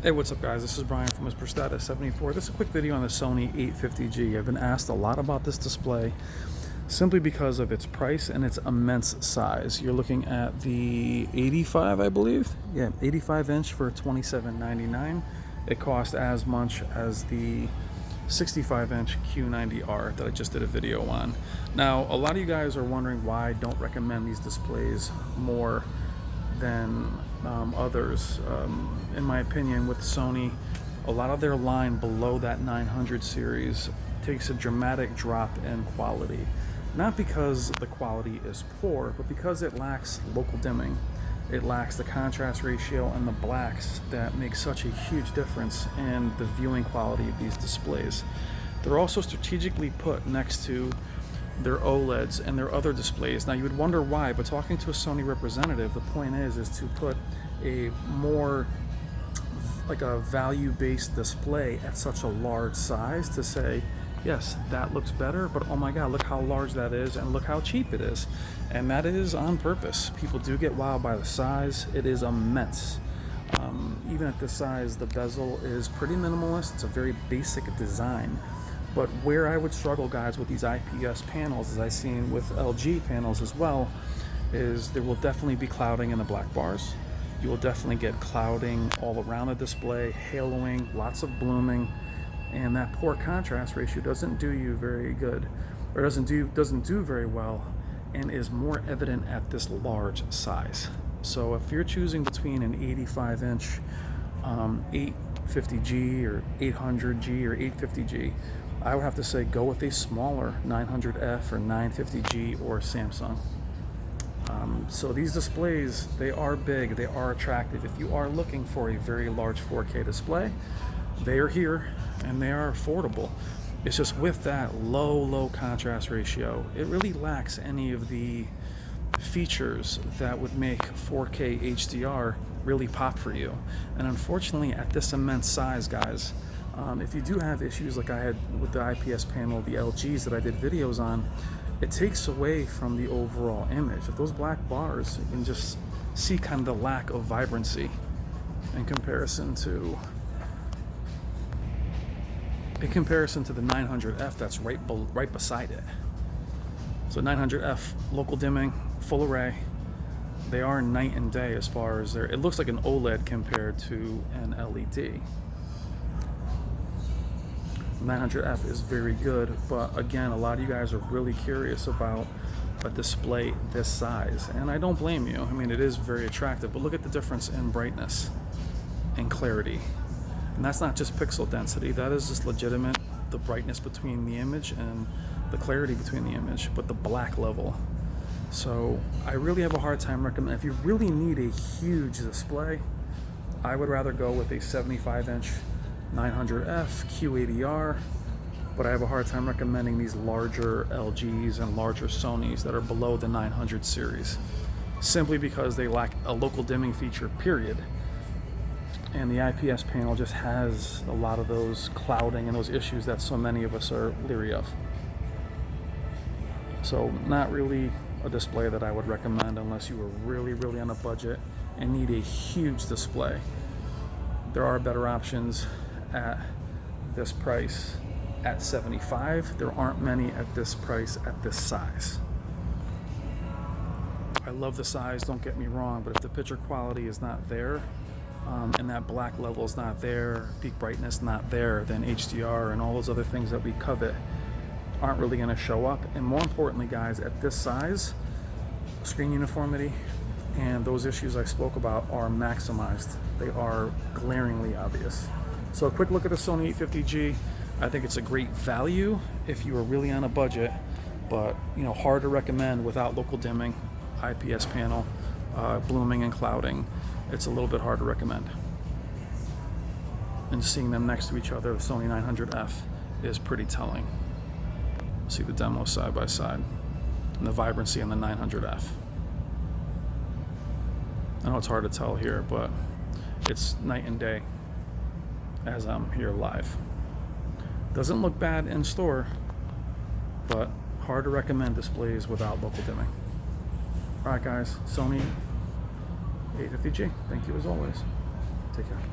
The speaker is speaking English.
Hey, what's up guys? This is Brian from Mr. Status 74. This is a quick video on the Sony 850G. I've been asked a lot about this display simply because of its price and its immense size. You're looking at the 85, I believe. Yeah, 85 inch for $27.99. It cost as much as the 65 inch Q90R that I just did a video on. Now, a lot of you guys are wondering why I don't recommend these displays more than others. In my opinion, with Sony, a lot of their line below that 900 series takes a dramatic drop in quality. Not because the quality is poor, but because it lacks local dimming. It lacks the contrast ratio and the blacks that make such a huge difference in the viewing quality of these displays. They're also strategically put next to their OLEDs and their other displays. Now you would wonder why, but talking to a Sony representative, the point is to put a more like a value-based display at such a large size to say, yes, that looks better, but oh my god, look how large that is and look how cheap it is. And that is on purpose. People do get wowed by the size. It is immense. Even at this size, the bezel is pretty minimalist. It's a very basic design. But where I would struggle, guys, with these IPS panels, as I've seen with LG panels as well, is there will definitely be clouding in the black bars. You will definitely get clouding all around the display, haloing, lots of blooming, and that poor contrast ratio doesn't do you very good, or doesn't do very well, and is more evident at this large size. So if you're choosing between an 85 inch 850G or 800G or 850G, I would have to say go with a smaller 900F or 950G or Samsung. So these displays, they are big, they are attractive. If you are looking for a very large 4K display, they are here and they are affordable. It's just with that low contrast ratio, it really lacks any of the features that would make 4K HDR really pop for you. And unfortunately, at this immense size, guys, if you do have issues like I had with the IPS panel, the LGs that I did videos on, it takes away from the overall image. If those black bars, you can just see kind of the lack of vibrancy in comparison to the 900F that's right beside it. So 900F, local dimming, full array, they are night and day as far as it looks like an OLED compared to an LED. 900F is very good, but again, a lot of you guys are really curious about a display this size, and I don't blame you. I mean, it is very attractive, but look at the difference in brightness and clarity. And that's not just pixel density, that is just legitimate, the brightness between the image and the clarity between the image, but the black level. So I really have a hard time recommending. If you really need a huge display, I would rather go with a 75 inch 900F Q80R, but I have a hard time recommending these larger LGs and larger Sonys that are below the 900 series, simply because they lack a local dimming feature, period. And the IPS panel just has a lot of those clouding and those issues that so many of us are leery of. So not really a display that I would recommend unless you were really on a budget and need a huge display. There are better options at this price at 75. There aren't many at this price at this size. I love the size, don't get me wrong, but if the picture quality is not there, and that black level is not there, peak brightness not there, then HDR and all those other things that we covet aren't really going to show up. And more importantly, guys, at this size, screen uniformity and those issues I spoke about are maximized. They are glaringly obvious. So a quick look at the Sony 850G. I think it's a great value if you are really on a budget, but hard to recommend without local dimming, IPS panel, blooming and clouding. It's a little bit hard to recommend. And seeing them next to each other, the Sony 900F is pretty telling. See the demos side by side and the vibrancy in the 900F. I know it's hard to tell here, but it's night and day as I'm here live. Doesn't look bad in store, but hard to recommend displays without local dimming. All right, guys, Sony 850G. Thank you as always. Take care.